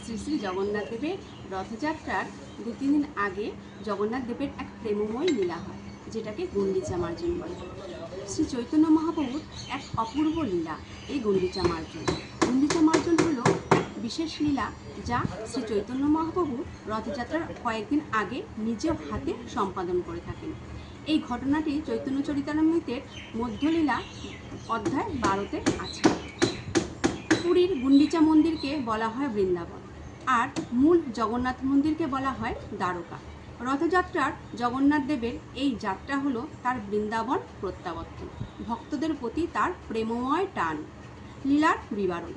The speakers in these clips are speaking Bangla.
শ্রী শ্রী জগন্নাথ দেবের রথযাত্রার 2-3 দিন আগে জগন্নাথ দেবের এক প্রেমময় লীলা হয়, যেটাকে গুন্ডিচা মার্জন বলে। শ্রী চৈতন্য মহাপ্রভুর এক অপূর্ব লীলা এই গুন্ডিচা মার্জন। গুন্ডিচা মার্জন হলো এক বিশেষ লীলা যা শ্রী চৈতন্য মহাপ্রভু রথযাত্রার কয়েকদিন আগে নিজের হাতে সম্পাদন করে থাকেন। এই ঘটনাটি চৈতন্য চরিতামৃতের মধ্যলীলা অধ্যায় 12-তে আছে। পুরীর গুন্ডিচা মন্দিরকে বলা হয় বৃন্দাবন, আর মূল জগন্নাথ মন্দিরকে বলা হয় দ্বারকা। রথযাত্রার জগন্নাথ দেবের এই যাত্রা হলো তার বৃন্দাবন প্রত্যাবর্তন, ভক্তদের প্রতি তার প্রেমময় টান। লীলার বিবরণ: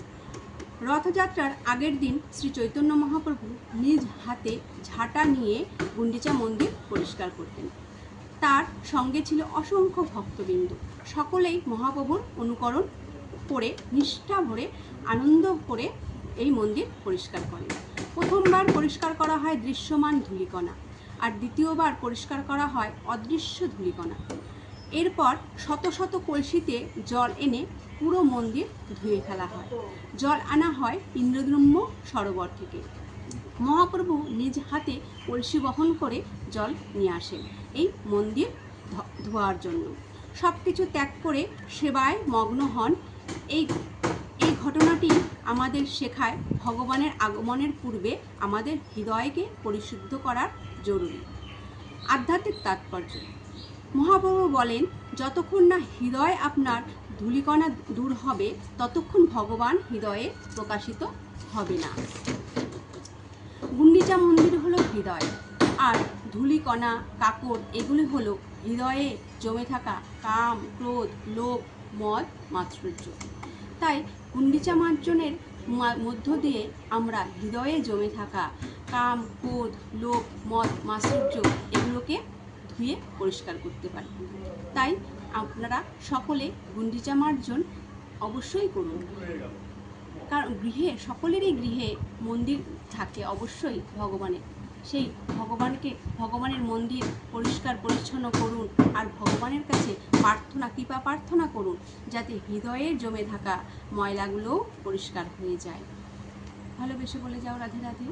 রথযাত্রার আগের দিন শ্রী চৈতন্য মহাপ্রভু নিজ হাতে ঝাঁটা নিয়ে গুন্ডিচা মন্দির পরিষ্কার করতেন। তার সঙ্গে ছিল অসংখ্য ভক্তবৃন্দ। সকলেই মহাপ্রভুর অনুকরণ করে নিষ্ঠা ভরে আনন্দ করে এই মন্দির পরিষ্কার করেন। প্রথমবার পরিষ্কার করা হয় দৃশ্যমান ধূলিকণা, আর দ্বিতীয়বার পরিষ্কার করা হয় অদৃশ্য ধূলিকণা। এরপর শত শত কলসিতে জল এনে পুরো মন্দির ধুয়ে ফেলা হয়। জল আনা হয় ইন্দ্রদ্যুম্ন সরোবর থেকে। মহাপ্রভু নিজ হাতে কলসি বহন করে জল নিয়ে আসেন এই মন্দির ধোয়ার জন্য। সব কিছু ত্যাগ করে সেবায় মগ্ন হন। এই ঘটনাটি আমাদের শেখায় ভগবানের আগমনের পূর্বে আমাদের হৃদয়কে পরিশুদ্ধ করার জরুরি। আধ্যাত্মিক তাৎপর্য: মহাপ্রভু বলেন, যতক্ষণ না হৃদয় আপনার ধূলিকণা দূর হবে ততক্ষণ ভগবান হৃদয়ে প্রকাশিত হবে না। গুন্ডিচা মন্দির হলো হৃদয়, আর ধূলিকণা কাকড় এগুলি হলো হৃদয়ে জমে থাকা কাম, ক্রোধ, লোভ, মদ, মাৎসর্য। তাই গুন্ডিচা মার্জনের মধ্য দিয়ে আমরা হৃদয়ে জমে থাকা কাম, ক্রোধ, লোভ, মদ, মাৎসর্য এগুলোকে ধুয়ে পরিষ্কার করতে পারি। তাই আপনারা সকলে গুন্ডিচা মার্জন অবশ্যই করুন, কারণ সকলেরই গৃহে মন্দির থাকে অবশ্যই ভগবানের। সেই ভগবানের মন্দির পরিষ্কার পরিচ্ছন্ন করুন, আর ভগবানের কাছে কৃপা প্রার্থনা করুন যাতে হৃদয়ে জমে থাকা ময়লাগুলোও পরিষ্কার হয়ে যায়। ভালোবেসে বলে যাও রাধে রাধে।